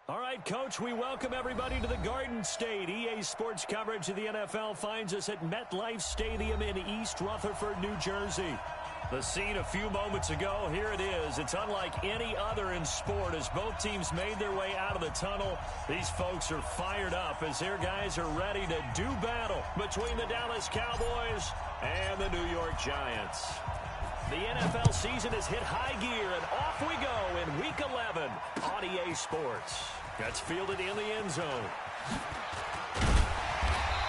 All right, Coach, we welcome everybody to the Garden State. EA Sports coverage of the NFL finds us at MetLife Stadium in East Rutherford, New Jersey. The scene a few moments ago, here it is. It's unlike any other in sport as both teams made their way out of the tunnel. These folks are fired up as their guys are ready to do battle between the Dallas Cowboys and the New York Giants. The NFL season has hit high gear, and off we go in Week 11 on EA Sports. That's fielded in the end zone.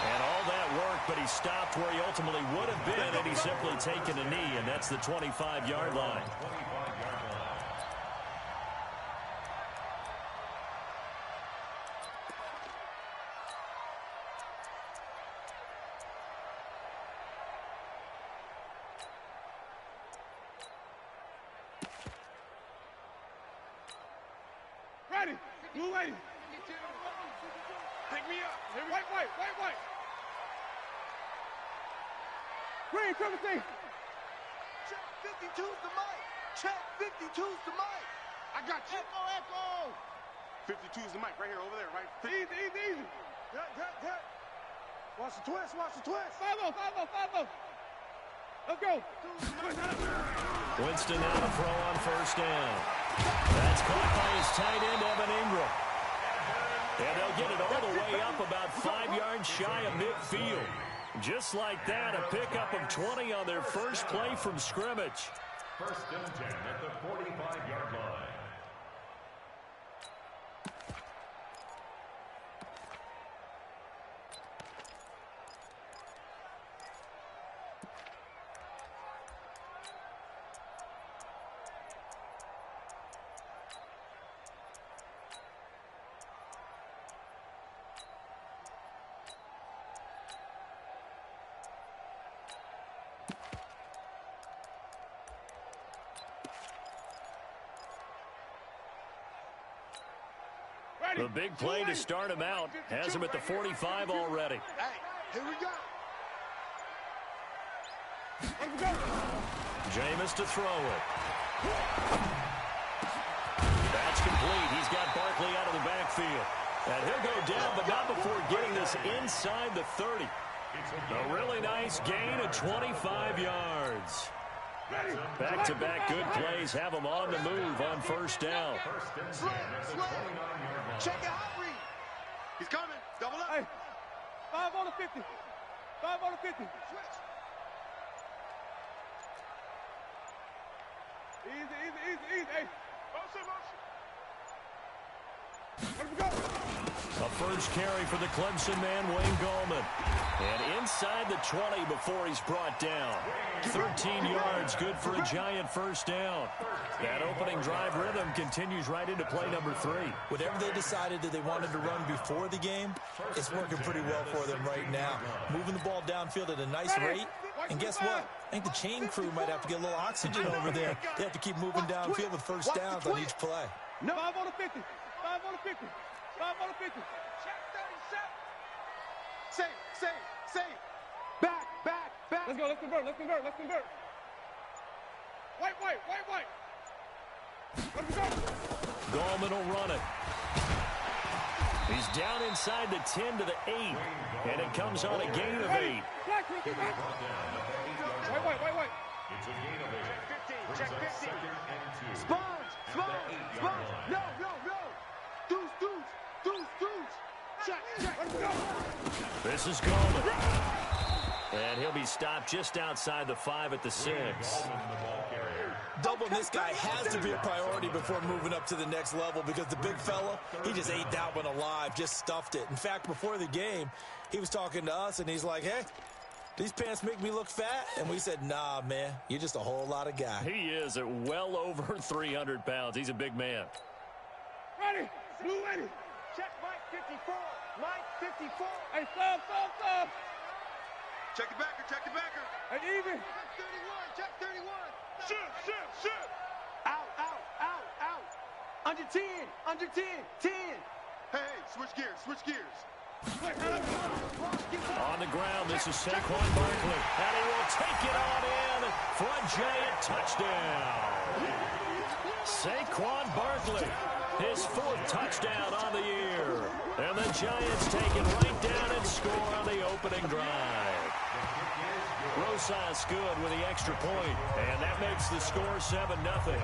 And all that work, but he stopped where he ultimately would have been, and he's simply taken a knee, and that's the 25-yard line. Ready, blue lady. Pick me up. Here we go. White. Green, triple C. Check 52's the mic. Check 52's the mic. I got you. Echo. 52's the mic right here, over there, right? Easy. Hit. Watch the twist. 5-0. Let's go. Winston now to throw on first down. That's caught by his tight end, Evan Ingram. And they'll get it all the way up about 5 yards shy of midfield. Just like that, a pickup of 20 on their first play from scrimmage. First and 10 at the 45-yard line. The big play to start him out has him at the 45 already. Hey, here we go. Jameis to throw it. That's complete. He's got Barkley out of the backfield. And he'll go down, but not before getting this inside the 30. A really nice gain of 25 yards. Back-to-back good plays have him on the move on first down. Check it out, Reed. He's coming. Double up. Hey, 5 on the 50. 5 on the 50. Switch. Easy. Hey, motion. Let me go. A first carry for the Clemson man, Wayne Gallman. And inside the 20 before he's brought down. 13 yards, good for a Giant first down. That opening drive rhythm continues right into play number 3. Whatever they decided that they wanted to run before the game, it's working pretty well for them right now. Moving the ball downfield at a nice rate. And guess what? I think the chain crew might have to get a little oxygen over there. They have to keep moving downfield with first downs on each play. No. 5 on the 50. 5 on the 50. 5 on the 50. Check 37. Say. Back. Let's go. Let's convert. White. Let's go. Gallman will run it. He's down inside the 10 to the 8. And it comes on a gain of 8. White. It's a gain of 8. Check 50. Second and 2. Sponge. No. Deuce. Check. Let's go. This is Gallman. And he'll be stopped just outside the 5 at the 6. Doubling this guy has to be a priority before moving up to the next level because the big fella, he just ate that one alive, just stuffed it. In fact, before the game, he was talking to us, and he's like, hey, these pants make me look fat? And we said, nah, man, you're just a whole lot of guy. He is at well over 300 pounds. He's a big man. Ready. Blue lady. Check Mike 54. Hey, stop. Check the backer. Hey, even. Check 31. Shoot. Out. Under 10. 10. Hey, switch gears. On the ground, this is Saquon Barkley. And he will take it on in for a Giant touchdown. Saquon Barkley His 4th touchdown on the year. And the Giants take it right down and score on the opening drive. Rosas good with the extra point, and that makes the score 7-0.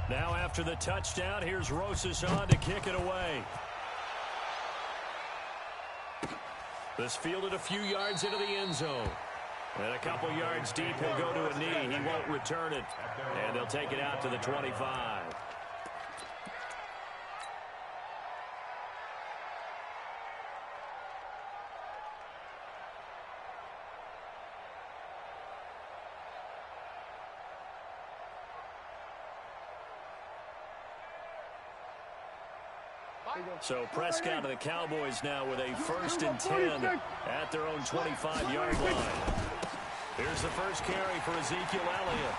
Now after the touchdown, here's Rosas on to kick it away. This fielded a few yards into the end zone. And a couple yards deep, he'll go to a knee. He won't return it. And they'll take it out to the 25. So Prescott and the Cowboys now with a 1st and 10 at their own 25-yard line. Here's the first carry for Ezekiel Elliott.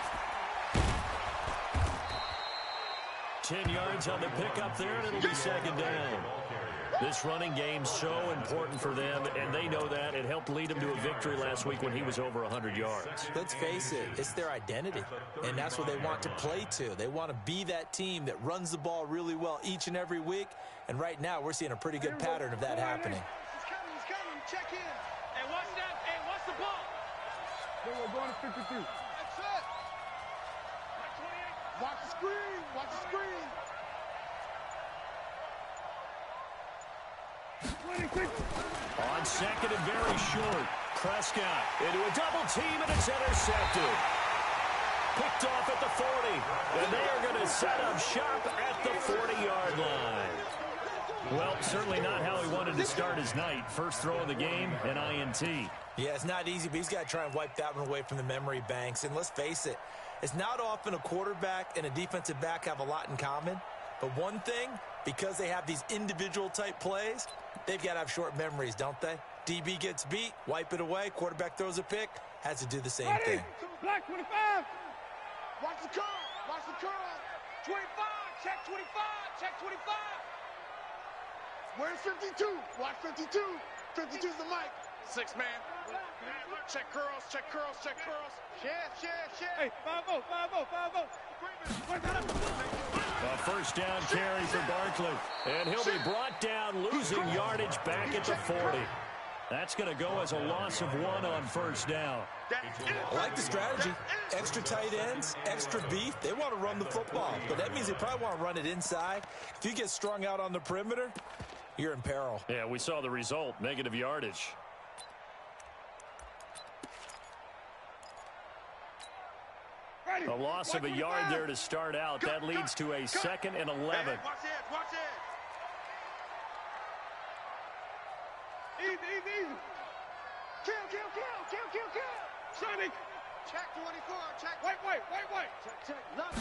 10 yards on the pickup there, and it'll be 2nd down. This running game's so important for them, and they know that. It helped lead them to a victory last week when he was over 100 yards. Let's face it, it's their identity, and that's what they want to play to. They want to be that team that runs the ball really well each and every week, and right now we're seeing a pretty good pattern of that happening. He's coming. Check in. Hey, watch that. Hey, watch the ball. We're going to 52. That's it. Watch the screen. Watch the screen. 26. On 2nd and very short, Prescott into a double team, and it's intercepted. Picked off at the 40, and they are going to set up shop at the 40-yard line. Well, certainly not how he wanted to start his night. First throw of the game, an INT. Yeah, it's not easy, but he's got to try and wipe that one away from the memory banks. And let's face it, it's not often a quarterback and a defensive back have a lot in common. But one thing, because they have these individual type plays, they've got to have short memories, don't they? DB gets beat, wipe it away, quarterback throws a pick, has to do the same thing. Black 25. Watch the curl. Watch the curl. 25. Check 25. Check 25. Where's 52? Watch 52. 52's the mic. 6 man. Check curls. Check curls. Check curls. Chef. Hey, 5-0. 5-0. A 1st down carry for Barkley. And he'll be brought down, losing yardage back at the 40. That's going to go as a loss of 1 on 1st down. I like the strategy. Extra tight ends, extra beef. They want to run the football, but that means they probably want to run it inside. If you get strung out on the perimeter, you're in peril. Yeah, we saw the result, negative yardage. A loss of a yard there to start out. That leads to a 2nd and 11. Watch it. Easy. Kill. Sonic. Check 24. Check. Wait. Check. Look.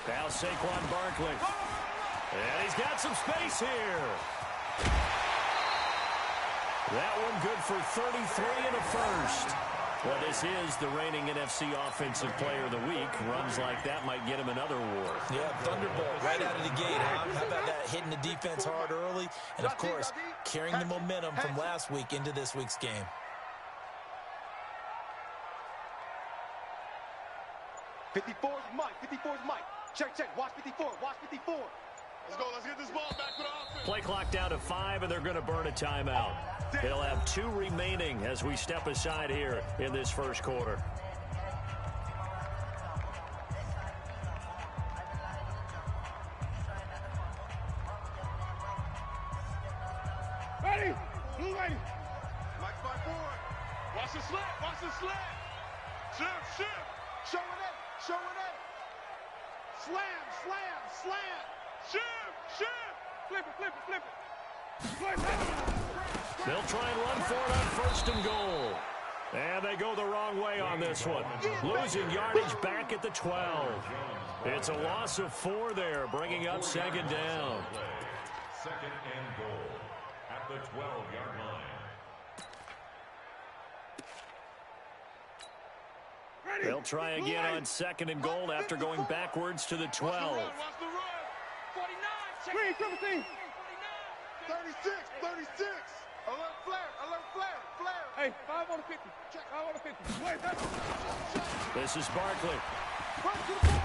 Now Saquon Barkley. And he's got some space here. That one good for 33 and a 1st. Well, this is the reigning NFC Offensive Player of the Week. Runs like that might get him another award. Yeah, Thunderbolt right out of the gate, huh? How about that? Hitting the defense hard early, and, of course, carrying the momentum from last week into this week's game. '54's Mike. Check. Watch 54. Watch 54. Let's go. Let's get this ball back for the offense. Play clock down to 5, and they're going to burn a timeout. They'll have 2 remaining as we step aside here in this 1st quarter. Ready. Blue ready. Mike 5-4. Watch the slant. Shift. Showing it. Slam. Shift. Flip it. They'll try and run for it on 1st and goal. And they go the wrong way on this one. Losing yardage back at the 12. It's a loss of 4 there, bringing up 2nd down. 2nd and goal. the 12-yard line. They'll try again on 2nd and goal after going backwards to the 12. Watch the run. 49. Green, triple team. 36. Alert flare. Hey, 5 on the 50. Check 5 on the 50. Wait, that's... This is Barkley. Run to the ball.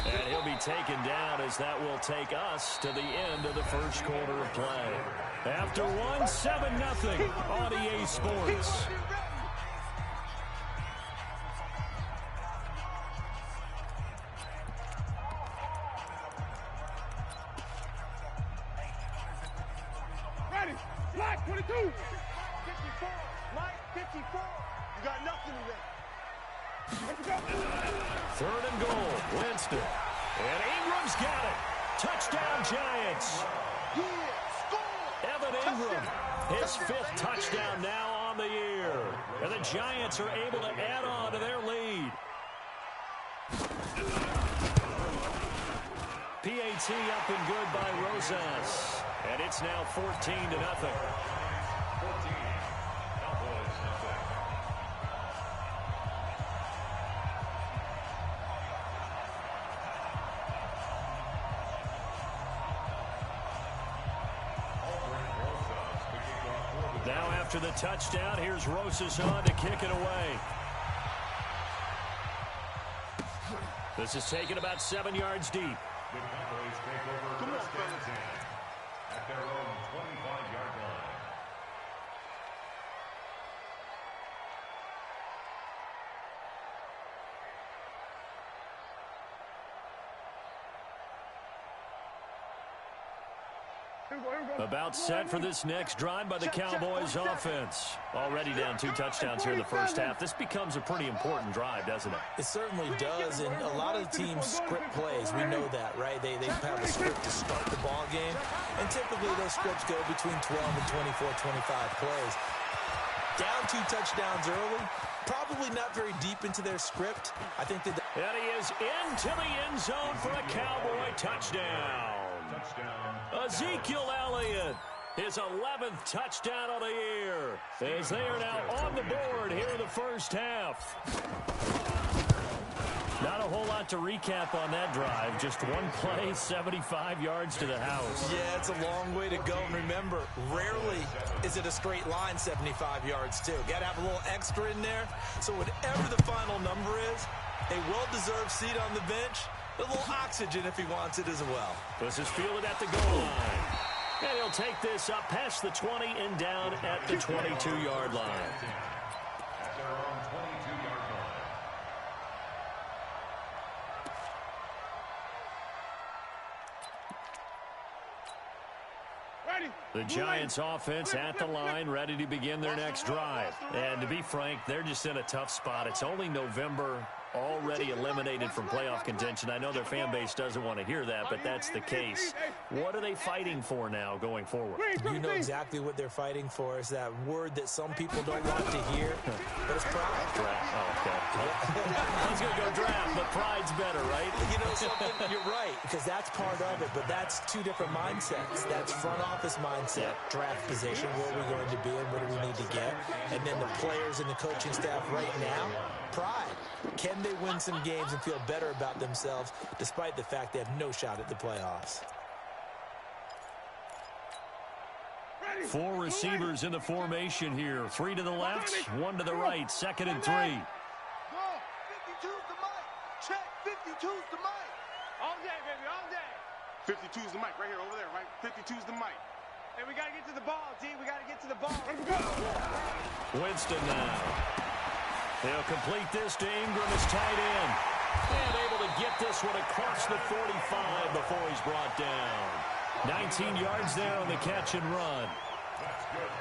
And he'll be taken down as that will take us to the end of the first quarter of play. After 1, 7-0 on EA Sports. Ready. Black 22. 54. Mike, 54. You got nothing in there. Let's go. 3rd and goal. Winston. And Ingram's got it. Touchdown, Giants. Yeah, score. Evan Ingram, his 5th touchdown now on the year. And the Giants are able to add on to their lead. PAT up and good by Rosas. And it's now 14-0. 14. Cowboys nothing. Now after the touchdown, here's Rosas on to kick it away. This is taken about 7 yards deep. The Cowboys take over Come on, first and fellas. 10 at their own 25-yard line. Here we go. About set for this next drive by the Cowboys offense. Already down 2 touchdowns here in the first half. This becomes a pretty important drive, doesn't it? It certainly does, and a lot of the teams script plays. We know that, right? They have a script to start the ball game, and typically those scripts go between 12 and 24, 25 plays. Down 2 touchdowns early, probably not very deep into their script. I think that... And he is into the end zone for a Cowboy touchdown. Ezekiel Elliott, his 11th touchdown of the year, as they are now on the board here in the first half. Not a whole lot to recap on that drive. Just one play, 75 yards to the house. Yeah, it's a long way to go. And remember, rarely is it a straight line 75 yards, too. Got to have a little extra in there. So whatever the final number is, a well-deserved seat on the bench, a little oxygen if he wants it as well. This is fielded at the goal line. And he'll take this up past the 20 and down at the 22-yard line. At their own 22-yard line. Ready. The Giants offense at the line, ready to begin their next drive. And to be frank, they're just in a tough spot. It's only November, already eliminated from playoff contention. I know their fan base doesn't want to hear that, but that's the case. What are they fighting for now going forward? You know exactly what they're fighting for. Is that word that some people don't want to hear, but it's pride. Draft. Oh, okay. I was going to go draft, but pride's better, right? You know something? You're right, because that's part of it, but that's 2 different mindsets. That's front office mindset, draft position, where are we going to be and what do we need to get? And then the players and the coaching staff right now, pride. Can they win some games and feel better about themselves despite the fact they have no shot at the playoffs? 4 receivers in the formation here. 3 to the left, 1 to the right. 2nd and 3. Go. 52's the mic. Check. 52's the mic. All day, baby, all day. 52's the mic right here over there, right? 52's the mic. Hey, we got to get to the ball, D. We got to get to the ball. Let's go. Winston now. They'll complete this to Ingram as tight end. And able to get this one across the 45 before he's brought down. 19 yards there on the catch and run.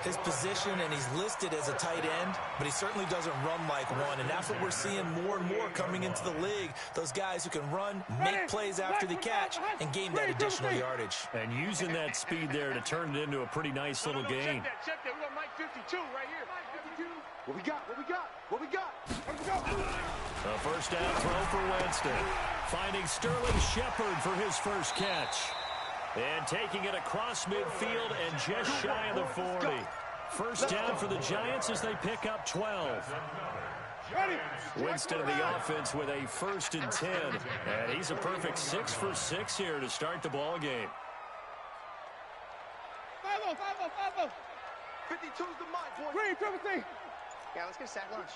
His position, and he's listed as a tight end, but he certainly doesn't run like one, and that's what we're seeing more and more coming into the league. Those guys who can run, make plays after the catch, and gain that additional yardage. And using that speed there to turn it into a pretty nice little gain. Check that. We got Mike 52 right here. Mike 52. What we got? What we got? What we got? Let's go. A first down throw for Winston. Finding Sterling Shepard for his first catch. And taking it across midfield and just shy of the 40. First down for the Giants as they pick up 12. Winston in the offense with a 1st and 10. And he's a perfect 6 for 6 here to start the ball game. 52's the mic, boy. Green, triple T. Yeah, let's get a sack lunch.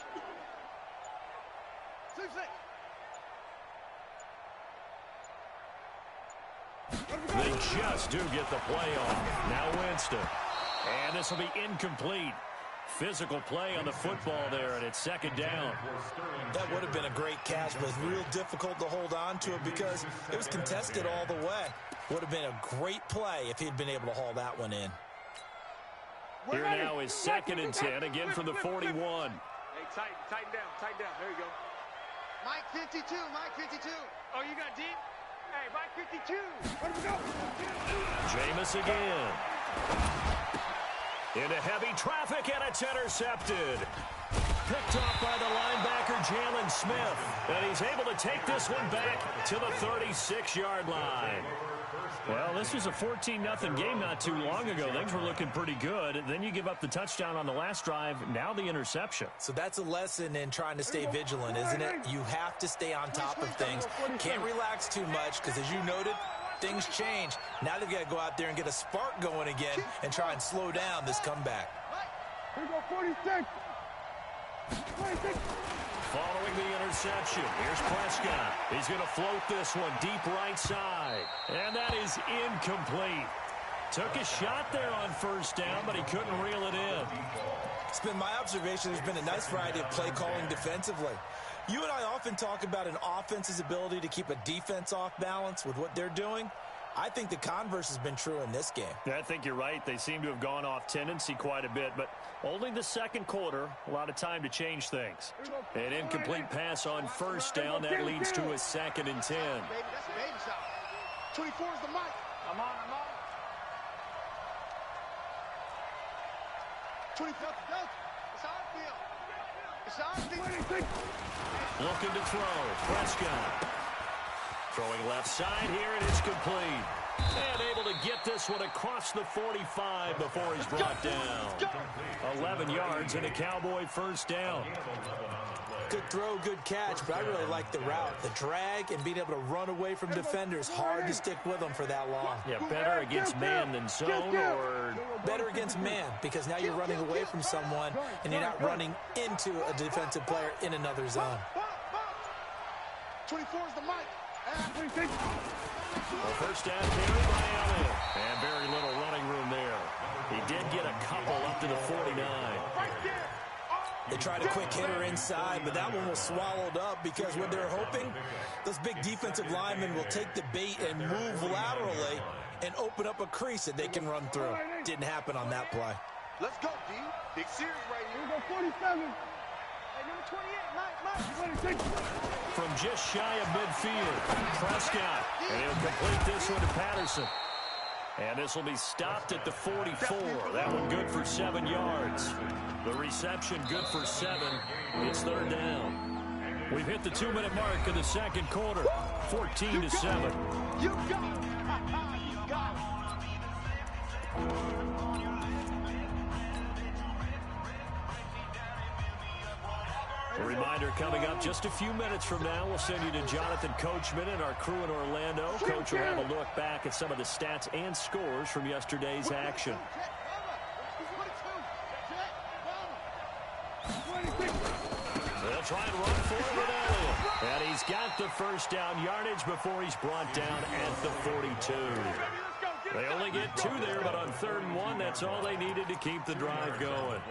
6-6. They just do get the play off. Now Winston. And this will be incomplete. Physical play on the football there, and it's 2nd down. That would have been a great catch, but real difficult to hold on to it because it was contested all the way. Would have been a great play if he'd been able to haul that one in. Here now is 2nd and 10, again from the 41. Hey, tighten down. There you go. Mike 52, Mike 52. Oh, you got deep? Hey, Mike 52. Where do we go? Jameis again. Into heavy traffic, and it's intercepted. Picked off by the linebacker, Jalen Smith. And he's able to take this one back to the 36-yard line. Well, this was a 14-0 game not too long ago. Things were looking pretty good. Then you give up the touchdown on the last drive. Now the interception. So that's a lesson in trying to stay vigilant, isn't it? You have to stay on top of things. Can't relax too much because, as you noted, things change. Now they've got to go out there and get a spark going again and try and slow down this comeback. Here we go, 46. 26. Following the interception, here's Prescott. He's going to float this one deep right side. And that is incomplete. Took a shot there on 1st down, but he couldn't reel it in. It's been my observation there's been a nice variety of play calling defensively. You and I often talk about an offense's ability to keep a defense off balance with what they're doing. I think the converse has been true in this game. Yeah, I think you're right. They seem to have gone off tendency quite a bit, but only the 2nd quarter, a lot of time to change things. An incomplete pass on 1st down. That leads to a 2nd and 10. Baby, that's a baby shot. 24 is the mic. I'm on. 24. It's our field. Looking to throw. Prescott. Throwing left side here, and it's complete. And able to get this one across the 45 before he's brought down. 11 yards and a Cowboy 1st down. Good throw, good catch, but I really like the route. The drag and being able to run away from defenders. Hard to stick with them for that long. Yeah, better against man than zone, or better against man, because now you're running away from someone and you're not running into a defensive player in another zone. 24 is the mic. Well, 1st down carry by Allen. And very little running room there. He did get a couple up to the 49. They tried a quick hitter inside, but that one was swallowed up because what they're hoping, those big defensive linemen will take the bait and move laterally and open up a crease that they can run through. Didn't happen on that play. Let's go, D. Big series right here. Here we go, 47. Hey, number 28, Mike. 26. From just shy of midfield, Prescott. And he'll complete this one to Patterson. And this will be stopped at the 44. That one good for 7 yards. The reception good for 7. It's 3rd down. We've hit the 2-minute mark of the 2nd quarter. 14-7. You got it. You got it. A reminder coming up just a few minutes from now, we'll send you to Jonathan Coachman and our crew in Orlando. Coach will have a look back at some of the stats and scores from yesterday's action. They'll try and run for it with Elliott. And he's got the 1st down yardage before he's brought down at the 42. They only get 2 there, but on 3rd and 1, that's all they needed to keep the drive going.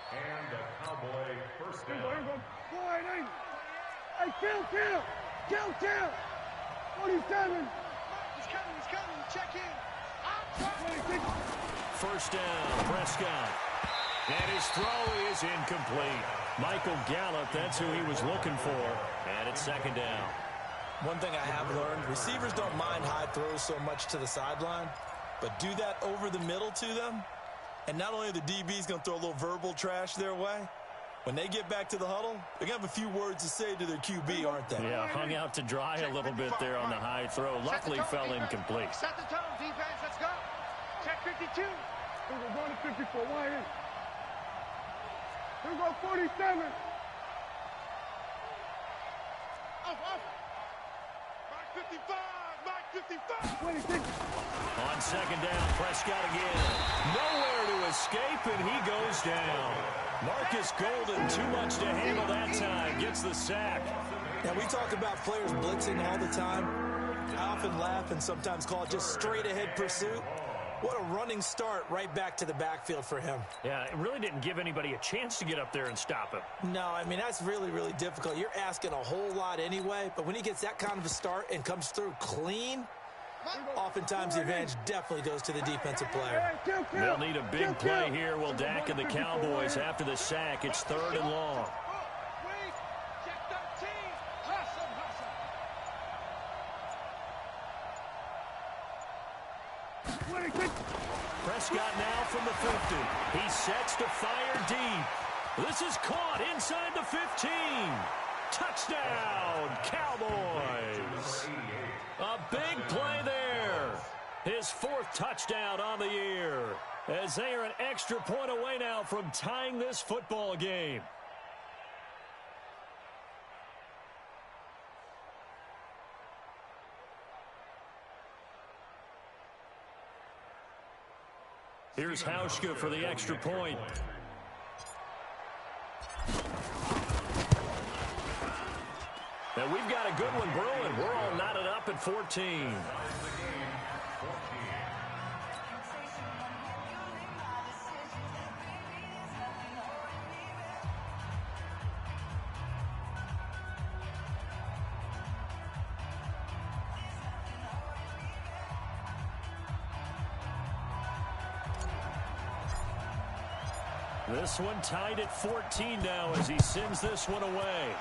And the Cowboy 1st down. Hey, kill. 47. He's coming. Check in. 1st down, Prescott. And his throw is incomplete. Michael Gallup, that's who he was looking for. And it's 2nd down. One thing I have learned, receivers don't mind high throws so much to the sideline, but do that over the middle to them, and not only are the DBs going to throw a little verbal trash their way, When they get back to the huddle, they're going to have a few words to say to their QB, aren't they? Yeah, hung out to dry a little bit there on the high throw. Luckily fell incomplete. Set the tone, defense. Let's go. Check 52. We're going to 54. Wide in. Here we go, 47. Off. Mark 55. Mark 55. 26. On second down, Prescott again. Nowhere to escape, and he goes down. Marcus Golden, too much to handle that time, gets the sack. Now, we talk about players blitzing all the time. I often laugh and sometimes call it just straight-ahead pursuit. What a running start right back to the backfield for him. Yeah, it really didn't give anybody a chance to get up there and stop him. No, I mean, that's really, really difficult. You're asking a whole lot anyway, but when he gets that kind of a start and comes through clean, oftentimes the advantage definitely goes to the defensive player. They'll need a big play here, will Dak and the Cowboys after the sack. It's 3rd and long. Prescott now from the 50. He sets to fire deep. This is caught inside the 15. Touchdown, Cowboys. A big play there. His 4th touchdown on the year, as they are an extra point away now from tying this football game. Here's Hauschka for the extra point. And we've got a good one brewing. We're all knotted up at 14. This one tied at 14 now as he sends this one away.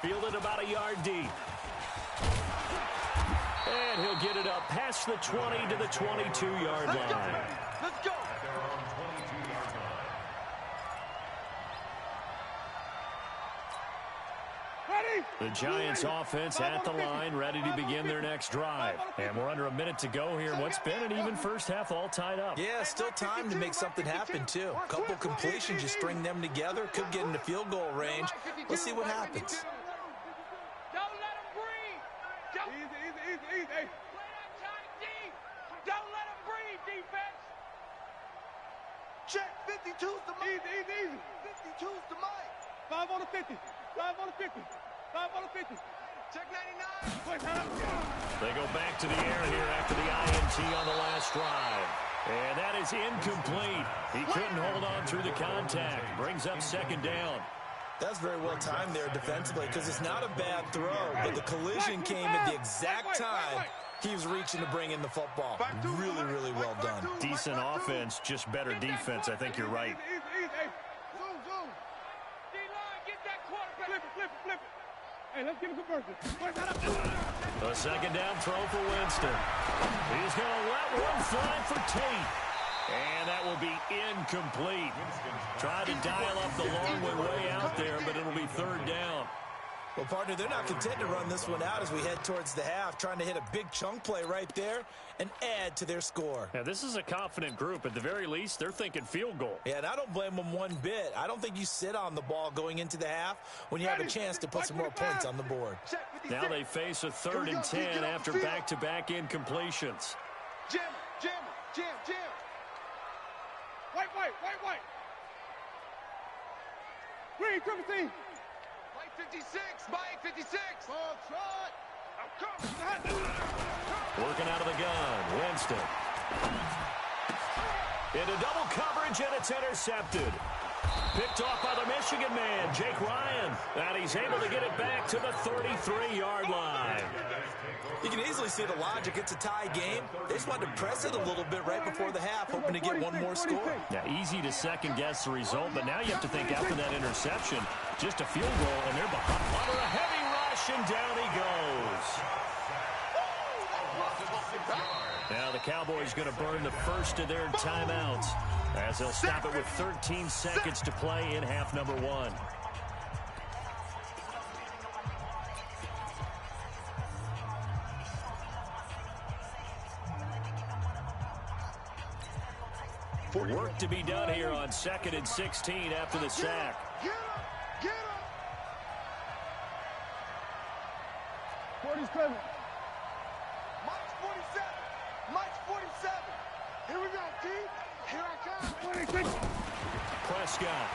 Fielded about a yard deep. And he'll get it up past the 20 to the 22-yard line. Let's go. The Giants offense at the line, ready to begin their next drive. And we're under a minute to go here. What's been an even first half, all tied up. Yeah, still time to make something happen, too. A couple completions, you string them together, could get into field goal range. Let's see what happens. Don't let him breathe. Easy. Play that tight deep. Don't let him breathe, defense. Check 52's the mic. Easy. 52's the mic. 5 on the 50. 5 on the 50. 5 on the 50. Check 99. They go back to the air here after the INT on the last drive. And that is incomplete. He couldn't hold on through the contact. Brings up second down. That's very well timed there defensively because it's not a bad throw, but the collision came at the exact time he was reaching to bring in the football. Really, really well done. Decent offense, just better defense. I think you're right. Zoom. D-line, get that quarterback. Flip it. Hey, let's get a conversion. A second down throw for Winston. He's going to let one fly for Tate. And that will be incomplete. Tried to dial up the long one way out there, but it'll be 3rd down. Well, partner, they're not content to run this one out as we head towards the half, trying to hit a big chunk play right there and add to their score. Now, this is a confident group. At the very least, they're thinking field goal. Yeah, and I don't blame them one bit. I don't think you sit on the ball going into the half when you have a chance to put some more points on the board. Now they face a 3rd and 10 after back-to-back incompletions. Jim. White. Green, 17. Mike 56. Ball trot. Working out of the gun, Winston. Into double coverage, and it's intercepted. Picked off by the Michigan man, Jake Ryan. And he's able to get it back to the 33-yard line. You can easily see the logic. It's a tie game. They just wanted to press it a little bit right before the half, hoping to get one more score. Yeah, easy to second-guess the result, but now you have to think after that interception, just a field goal, and they're behind. Under a heavy rush, and down he goes. Now the Cowboys going to burn the first of their timeouts. as they'll stop it with 13 seconds to play in half number one. Work to be done here on 2nd and 16 after the sack. Get up! Get up! 47. Mike's 47. Mike's 47. Here we go, T. Here I come. 26. Prescott.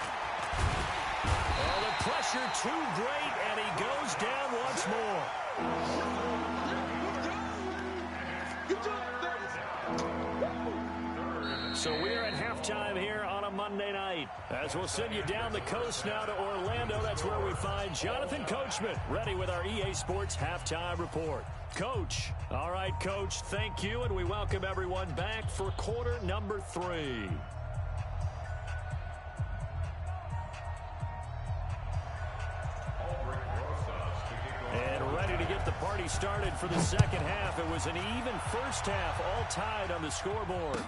Oh, the pressure too great, and he goes down once more. Good job. So we're at halftime here on a Monday night. As we'll send you down the coast now to Orlando, that's where we find Jonathan Coachman, ready with our EA Sports Halftime Report. Coach. All right, Coach, thank you, and we welcome everyone back for quarter number 3. And ready to get the party started for the second half. It was an even first half, all tied on the scoreboard.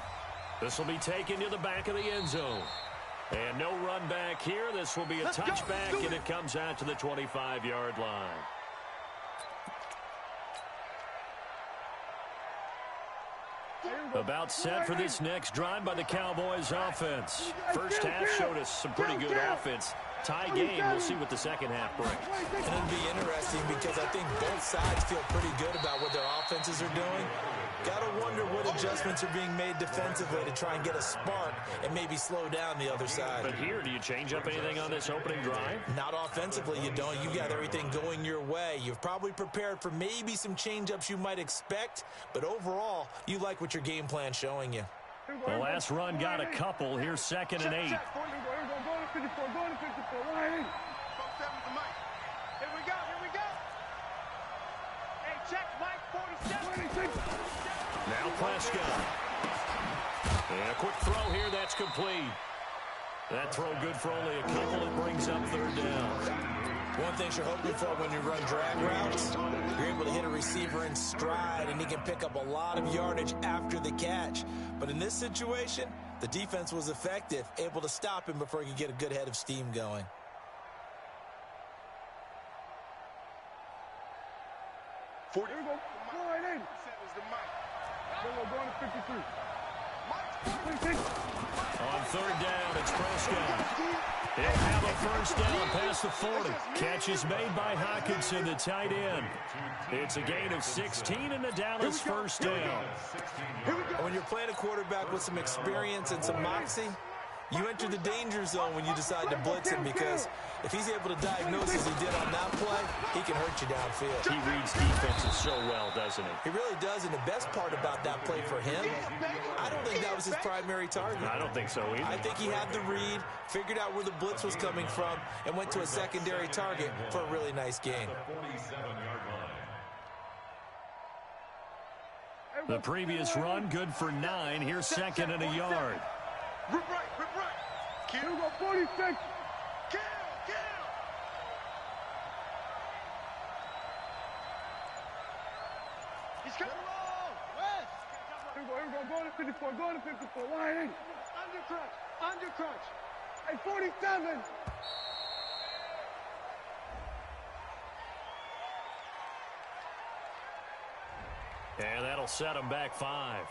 This will be taken to the back of the end zone. And no run back here. This will be a touchback, and it comes out to the 25-yard line. About set for this next drive by the Cowboys offense. First half showed us some pretty good offense. Tie game. We'll see what the second half brings. And it'll be interesting because I think both sides feel pretty good about what their offenses are doing. Got to wonder what adjustments are being made defensively to try and get a spark and maybe slow down the other side. But here, do you change up anything on this opening drive? Not offensively, you don't. You got everything going your way. You've probably prepared for maybe some change-ups you might expect, but overall, you like what your game plan's showing you. The last run got a couple. Here's 2nd and 8. Here we go, here we go. Hey, check Mike 47. Now Prescott. And a quick throw here, that's complete. That throw good for only a couple. It brings up 3rd down. One thing you're hoping for when you run drag routes, you're able to hit a receiver in stride, and he can pick up a lot of yardage after the catch. But in this situation, the defense was effective, able to stop him before he could get a good head of steam going. Here we go. Go right in. Is the mic. We're going to 53. On 3rd down, it's Prescott. He'll have a first down past the 40. Catch is made by Hockenson, the tight end. It's a gain of 16 and a Dallas first down. When you're playing a quarterback with some experience and some moxie, you enter the danger zone when you decide to blitz him, because if he's able to diagnose as he did on that play, he can hurt you downfield. He reads defenses so well, doesn't he? He really does, and the best part about that play for him, I don't think that was his primary target. I don't think so either. I think he had the read, figured out where the blitz was coming from, and went to a secondary target for a really nice gain. The previous run, good for 9. Here's 2nd and a yard. Rip right, rip right. Kill. Here we go, 46. Kill, kill. He's coming low. West. Here we go, going to 54, going to 54. Line in. Under crunch. Hey, 47. And that'll set him back 5.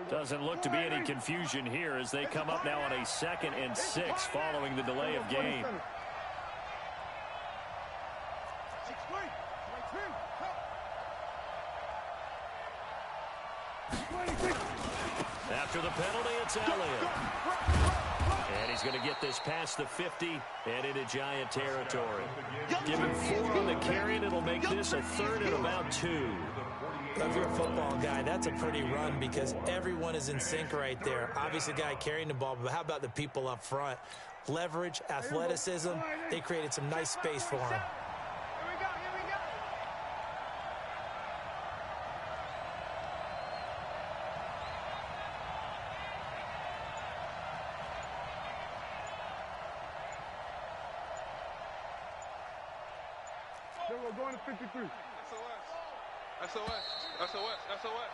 Doesn't look to be any confusion here as they come up now on a 2nd and 6 following the delay of game. After the penalty, it's Elliott. And he's going to get this past the 50 and into Giant territory. Give him 4 on the carry, and it'll make this a 3rd and about 2. If you're a football guy, that's a pretty run because everyone is in sync right there. Obviously, the guy carrying the ball, but how about the people up front? Leverage, athleticism, they created some nice space for him. Then we're going to 53. SOS. SOS. SOS. SOS.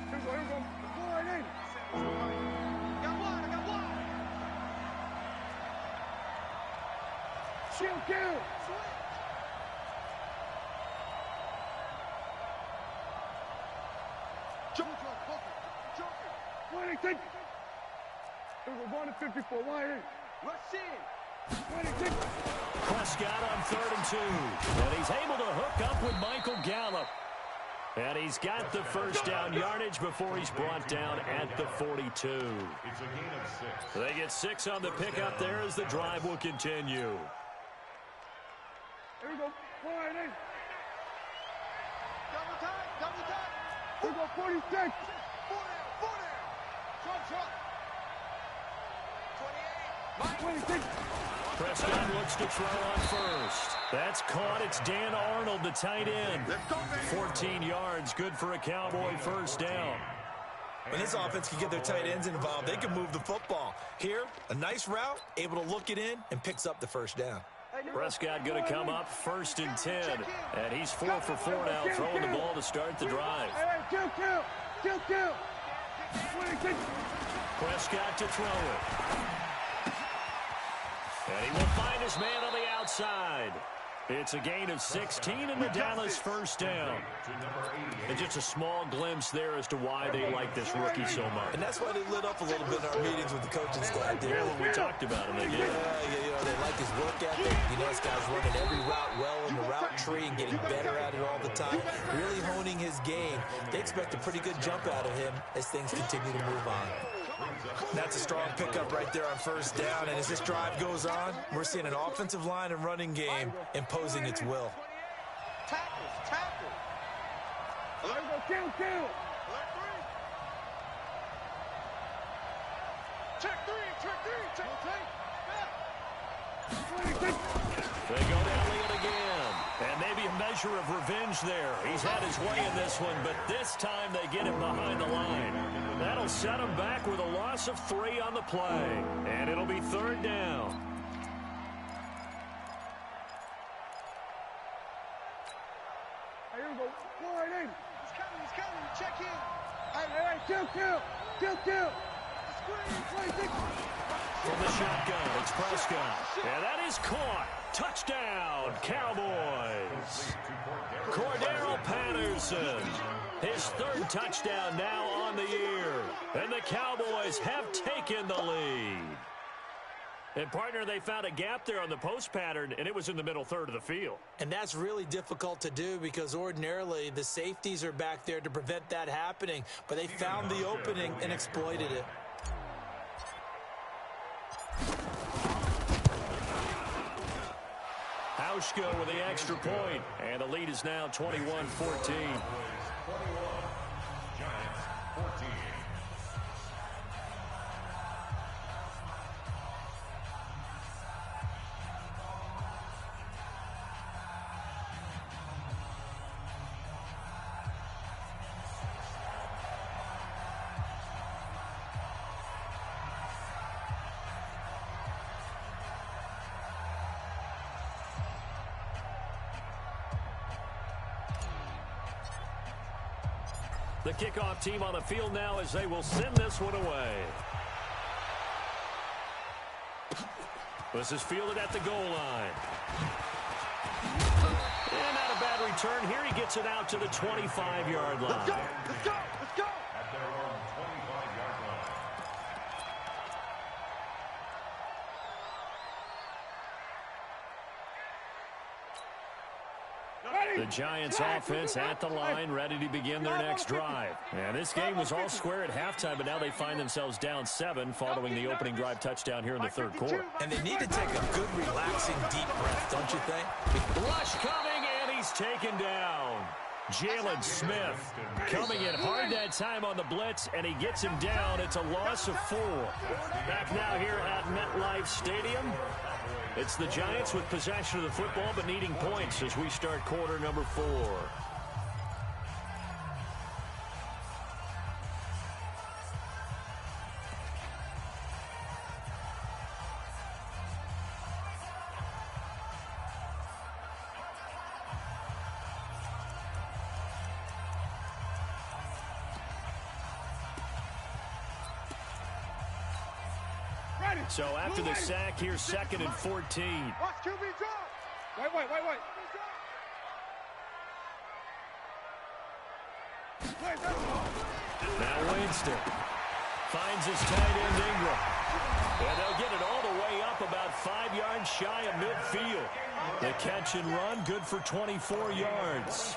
Here we go. Go right in. I got one. Shield kill. Jump. Why they take? Here we're going to 54. Why in? Rush in. Why they take? Prescott on 3rd and 2. And he's able to hook up with Michael Gallup. And he's got the first down yardage before he's brought down at the 42. It's a gain of 6. They get 6 on the pickup there as the drive will continue. Here we go. Why in? Double time. Here we go. 46. 4 down. Trump. 28. 26. Prescott looks to throw on first. That's caught. It's Dan Arnold, the tight end. 14 yards, good for a Cowboy first down. When this offense can get their tight ends involved, they can move the football. Here, a nice route, able to look it in, and picks up the first down. Prescott going to come up 1st and 10. And he's 4 for 4 now, throwing the ball to start the drive. Hey, kill. 26. Prescott to throw it. And he will find his man on the outside. It's a gain of 16 and the Dallas first down. And just a small glimpse there as to why they like this rookie so much. And that's why they lit up a little bit in our meetings with the coaching staff there. Yeah, when we talked about him again. Yeah, they like his work ethic. This guy's running every route well in the route tree and getting better at it all the time. Really honing his game. They expect a pretty good jump out of him as things continue to move on. That's a strong pickup right there on first down. And as this drive goes on, we're seeing an offensive line and running game imposing its will. Tackles. Here we go. Kill. Alert 3. Check 3. Check 3. 26. They go to Elliott again. And maybe a measure of revenge there. He's had his way in this one, but this time they get him behind the line. That'll set him back with a loss of 3 on the play. And it'll be 3rd down. Here we go. Go right in. He's coming. Check in. Hey, kill. Screen. 26. From the shotgun, it's Prescott. And that is caught. Touchdown, Cowboys. Cordero Patterson. His 3rd touchdown now on the year. And the Cowboys have taken the lead. And, partner, they found a gap there on the post pattern, and it was in the middle third of the field. And that's really difficult to do because ordinarily the safeties are back there to prevent that happening. But they found the opening and exploited it. Hauschka with the extra point, and the lead is now 21-14. Giants 14. The kickoff team on the field now as they will send this one away. This is fielded at the goal line. And not a bad return here. He gets it out to the 25-yard line. Let's go. At their own 25-yard line. The Giants offense at the line, ready to begin their next drive. And this game was all square at halftime, but now they find themselves down 7 following the opening drive touchdown here in the 3rd quarter. And they need to take a good, relaxing, deep breath, don't you think? Rush coming, and he's taken down. Jalen Smith coming in hard that time on the blitz, and he gets him down. It's a loss of 4. Back now here at MetLife Stadium. It's the Giants with possession of the football, but needing points as we start quarter number 4. So after the sack, here's 2nd and 14. Watch QB drop. Wait. Now Winston finds his tight end Ingram. And they'll get it all the way up about 5 yards shy of midfield. The catch and run, good for 24 yards.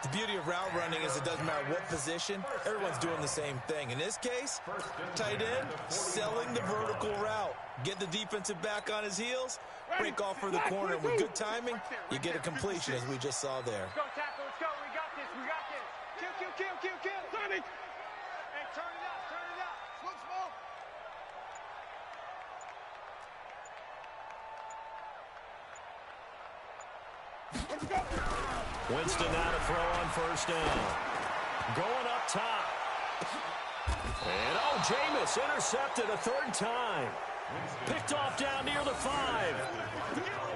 The beauty of route running is it doesn't matter what position, everyone's doing the same thing. In this case, tight end, selling the vertical route. Get the defensive back on his heels, break off for the corner. With good timing, you get a completion, as we just saw there. Let's go, tackle. Let's go. We got this. Kill. Sonic. Hey, turn it up. Smoke. Let's go. Winston now to throw on 1st down. Going up top. And Jameis intercepted a 3rd time. Picked off down near the 5.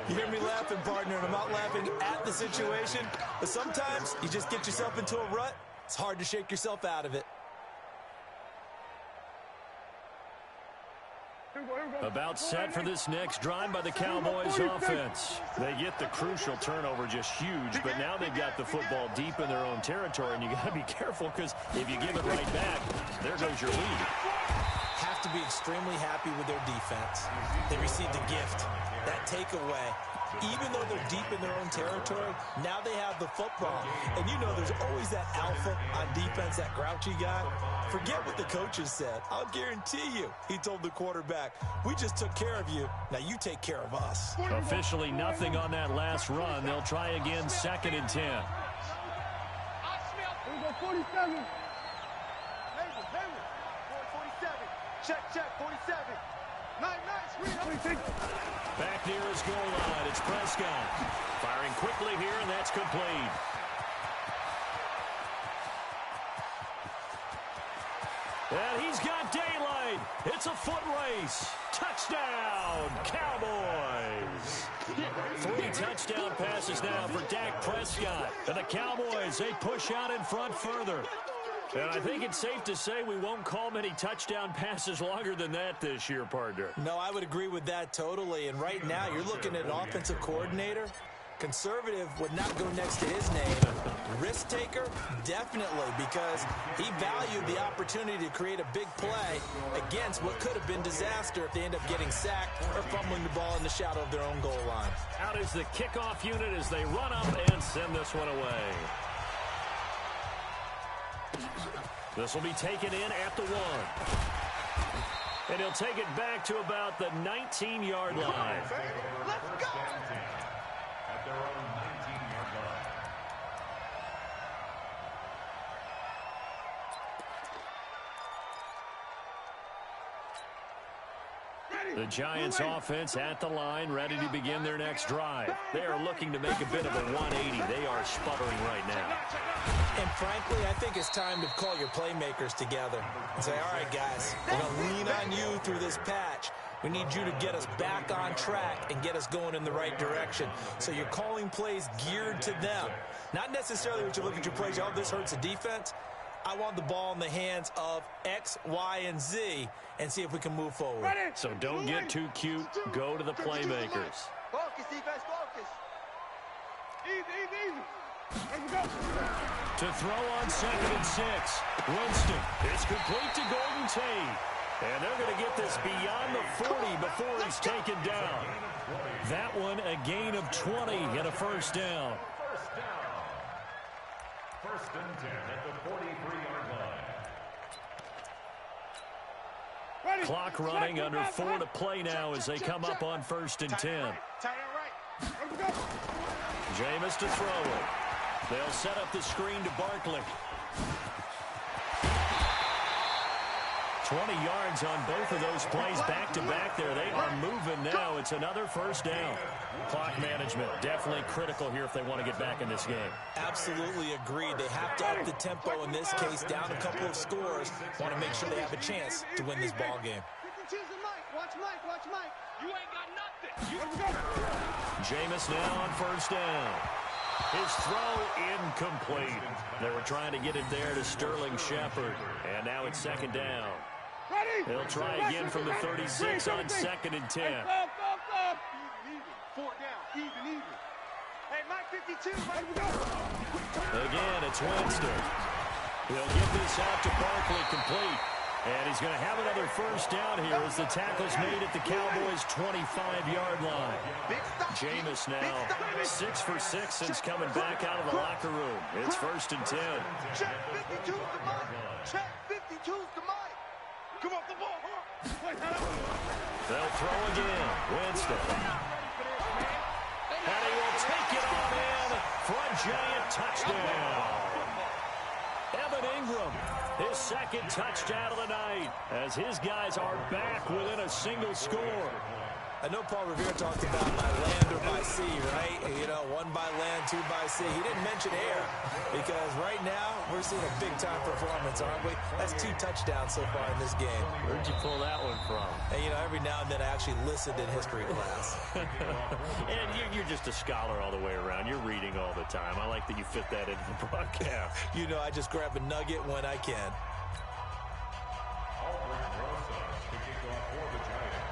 You hear me laughing, partner, and I'm not laughing at the situation, but sometimes you just get yourself into a rut. It's hard to shake yourself out of it. About set for this next drive by the Cowboys offense. They get the crucial turnover, just huge, but now they've got the football deep in their own territory, and you got to be careful because if you give it right back, there goes your lead. Have to be extremely happy with their defense. They received a gift. That takeaway, even though they're deep in their own territory, now they have the football. And you know there's always that alpha on defense, that grouchy guy. Forget what the coaches said. I'll guarantee you, he told the quarterback, we just took care of you. Now you take care of us. Officially nothing on that last run. They'll try again, 2nd and 10. Here we go, 47. Hayward. 47. Check, 47. Nice. Back near his goal line, it's Prescott. Firing quickly here, and that's complete. And he's got daylight. It's a foot race. Touchdown, Cowboys. 3 touchdown passes now for Dak Prescott. And the Cowboys, they push out in front further. And I think it's safe to say we won't call many touchdown passes longer than that this year, partner. No, I would agree with that totally. And right now, you're looking at an offensive coordinator. Conservative would not go next to his name. Risk taker, definitely, because he valued the opportunity to create a big play against what could have been disaster if they end up getting sacked or fumbling the ball in the shadow of their own goal line. Out is the kickoff unit as they run up and send this one away. This will be taken in at the 1. And he'll take it back to about the 19-yard line. Let's go. At their own 19-yard line. The Giants offense at the line, ready to begin their next drive. They are looking to make a bit of a 180. They are sputtering right now. And frankly, I think it's time to call your playmakers together and say, all right, guys, we're going to lean on you through this patch. We need you to get us back on track and get us going in the right direction. So you're calling plays geared to them. Not necessarily what you look at your plays, oh, this hurts the defense. I want the ball in the hands of X, Y, and Z and see if we can move forward. So don't get too cute. Go to the playmakers. Focus, defense, focus. Easy. Here we go. To throw on 2nd and 6. Winston. It's complete to Golden Tate. And they're going to get this beyond the 40 before he's taken down. That one a gain of 20 and a 1st down. First and 10 at the 43-yard line. Clock running, under 4 to play now as they come up on 1st and 10. Tight end right. Jameis to throw it. They'll set up the screen to Barkley. 20 yards on both of those plays back-to-back there. They are moving now. It's another 1st down. Clock management definitely critical here if they want to get back in this game. Absolutely agreed. They have to up the tempo in this case, down a couple of scores. Want to make sure they have a chance to win this ball game. Watch Mike. You ain't got nothing. Jameis now on 1st down. His throw incomplete. They were trying to get it there to Sterling Shepard. And now it's 2nd down. He'll try again from the 36 on 2nd and 10. Even. 4 down. Even. Hey, Mike 52. Again, it's Winston. He'll get this out to Barkley complete. And he's going to have another first down here as the tackle's made at the Cowboys' 25-yard line. Jameis now 6 for 6 since coming back out of the locker room. It's 1st and 10. Check 52's the Mike. Check 52's the Mike. Come off the ball. They'll throw again. Winston. And he will take it on in for a giant touchdown. Evan Ingram, his 2nd touchdown of the night, as his guys are back within a single score. I know Paul Revere talked about by land or by sea, right? You know, 1 by land, 2 by sea. He didn't mention air because right now we're seeing a big-time performance, aren't we? That's 2 touchdowns so far in this game. Where'd you pull that one from? And, you know, every now and then I actually listened in history class. And you're just a scholar all the way around. You're reading all the time. I like that you fit that into the broadcast. You know, I just grab a nugget when I can.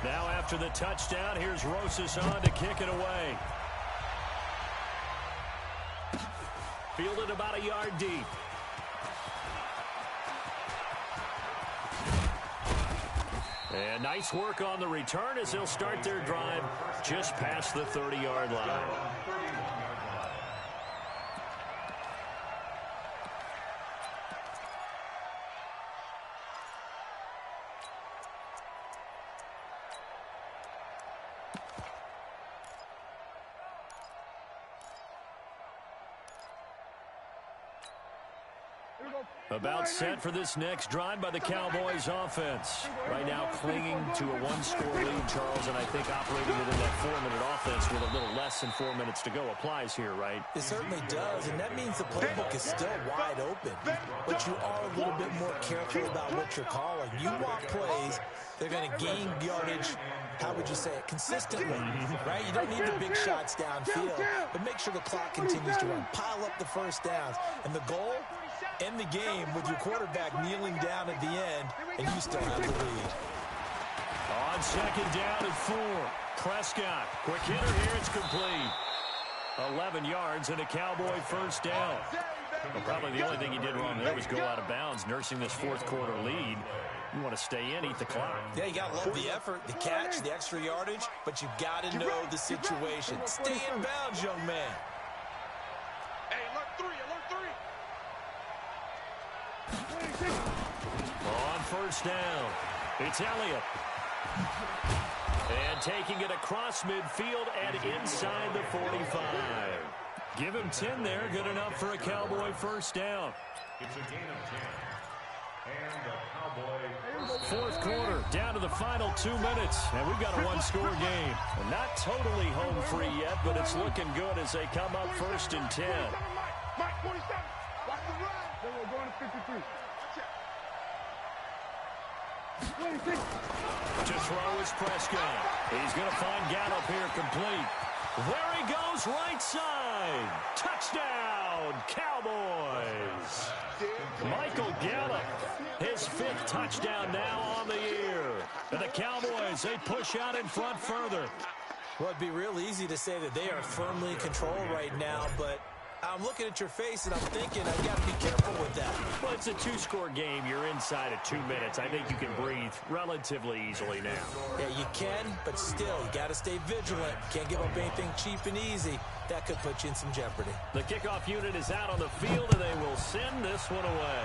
Now after the touchdown, here's Rosas on to kick it away. Fielded about a yard deep. And nice work on the return as they'll start their drive just past the 30-yard line. About set for this next drive by the Cowboys offense. Right now clinging to a 1-score lead, Charles, and I think operating within that 4-minute offense with a little less than 4 minutes to go applies here, right? It certainly does, and that means the playbook is still wide open. But you are a little bit more careful about what you're calling. You want plays, they're going to gain yardage, how would you say it, consistently, right? You don't need the big shots downfield, but make sure the clock continues to run. Pile up the first downs, and the goal, end the game with your quarterback kneeling down at the end, and you still have the lead. On 2nd down and 4, Prescott. Quick hitter here, it's complete. 11 yards and a Cowboy first down. Well, probably the only thing he did wrong there was go out of bounds, nursing this 4th quarter lead. You want to stay in, eat the clock. Yeah, you got to love the effort, the catch, the extra yardage, but you got to know the situation. Stay in bounds, young man. Hey, alert 3, alert 3. On first down, it's Elliott. And taking it across midfield and inside the 45. Give him 10 there, good enough for a Cowboy first down. It's a gain of 10. And the Cowboy first 4th quarter, down to the final 2 minutes, and we've got a 1-score game. Well, not totally home free yet, but it's looking good as they come up 1st and 10. Mike 47. Watch the run. Then we're going to 53. To throw is Prescott. He's going to find Gallup here complete. There he goes, right side. Touchdown, Cowboys. Michael Gallup, his 5th touchdown now on the year. And the Cowboys, they push out in front further. Well, it'd be real easy to say that they are firmly in control right now, but I'm looking at your face and I'm thinking I've got to be careful with that. Well, it's a 2-score game. You're inside of 2 minutes. I think you can breathe relatively easily now. Yeah, you can, but still, you got to stay vigilant. Can't give up anything cheap and easy. That could put you in some jeopardy. The kickoff unit is out on the field, and they will send this one away.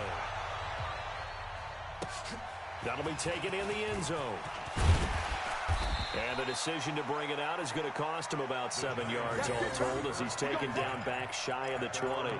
That'll be taken in the end zone. And the decision to bring it out is going to cost him about 7 yards all told as he's taken down back shy of the 20.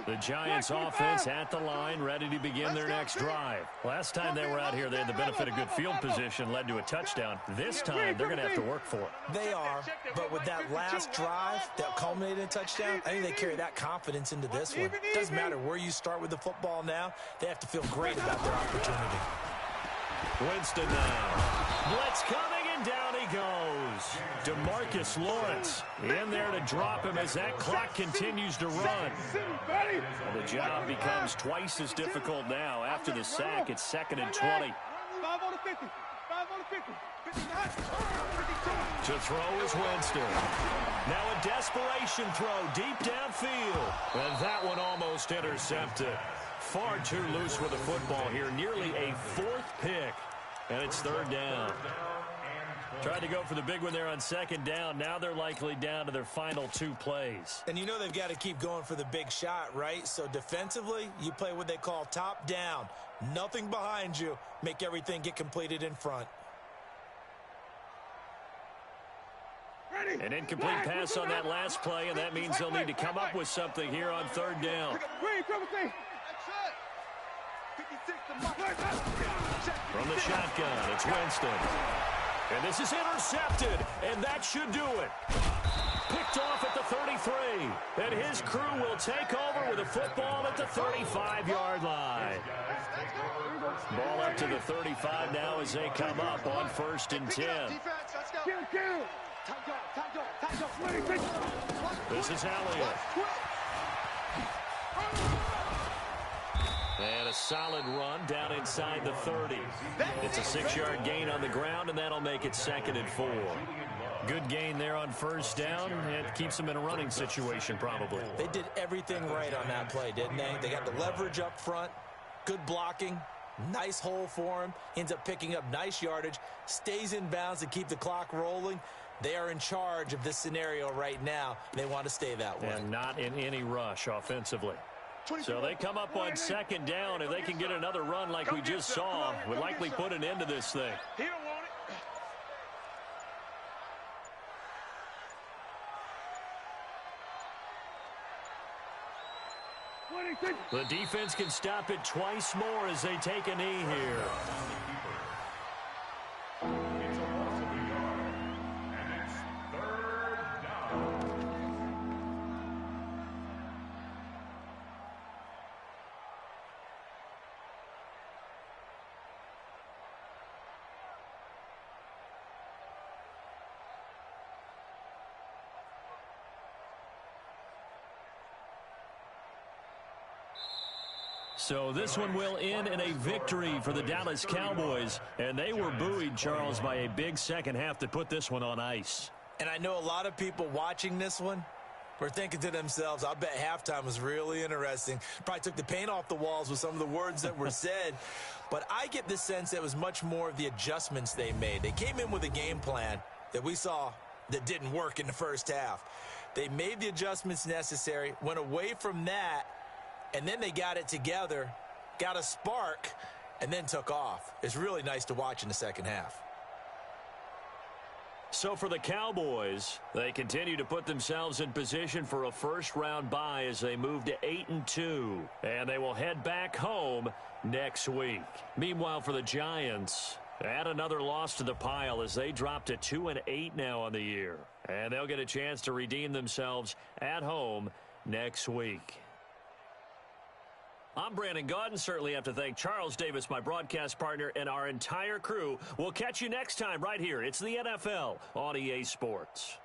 The Giants offense at the line, ready to begin their next drive. Last time they were out here, they had the benefit of good field position, led to a touchdown. This time, they're going to have to work for it. They are, but with that last drive that culminated in a touchdown, I think they carry that confidence into this one. Doesn't matter where you start with the football now, they have to feel great about their opportunity. Winston now. Blitz coming And down he goes. DeMarcus Lawrence in there to drop him as that clock continues to run. And the job becomes twice as difficult now. After the sack, it's 2nd and 20. 5 on the 50. 5 on the 50. 59. To throw is Winston. Now a desperation throw deep downfield. And that one almost intercepted. Far too loose with the football here. Nearly a 4th pick. And it's 3rd down. Tried to go for the big one there on 2nd down. Now they're likely down to their final 2 plays. And you know they've got to keep going for the big shot, right? So defensively, you play what they call top down. Nothing behind you. Make everything get completed in front. An incomplete pass on that last play, and that means they'll need to come up with something here on 3rd down. From the shotgun, it's Winston. And this is intercepted, and that should do it. Picked off at the 33, and his crew will take over with a football at the 35-yard line. Ball up to the 35 now as they come up on 1st and 10. This is Elliott. And a solid run down inside the 30. It's a 6-yard gain on the ground, and that'll make it 2nd and 4. Good gain there on 1st down. It keeps them in a running situation, probably. They did everything right on that play, didn't they? They got the leverage up front, good blocking, nice hole for him, ends up picking up nice yardage, stays in bounds to keep the clock rolling. They are in charge of this scenario right now. They want to stay that way. And not in any rush offensively. So they come up on 2nd down. If they can get another run like we just saw, would likely put an end to this thing. He don't want it. The defense can stop it twice more as they take a knee here. It's a loss of a yard, and it's 3rd down. So this one will end in a victory for the Dallas Cowboys. And they were buoyed, Charles, by a big second half to put this one on ice. And I know a lot of people watching this one were thinking to themselves, I bet halftime was really interesting. Probably took the paint off the walls with some of the words that were said. But I get the sense that it was much more of the adjustments they made. They came in with a game plan that we saw that didn't work in the first half. They made the adjustments necessary, went away from that, and then they got it together, got a spark, and then took off. It's really nice to watch in the second half. So for the Cowboys, they continue to put themselves in position for a first-round bye as they move to 8-2. And they will head back home next week. Meanwhile, for the Giants, add another loss to the pile as they drop to 2-8 now on the year. And they'll get a chance to redeem themselves at home next week. I'm Brandon Gaudin. Certainly have to thank Charles Davis, my broadcast partner, and our entire crew. We'll catch you next time right here. It's the NFL on EA Sports.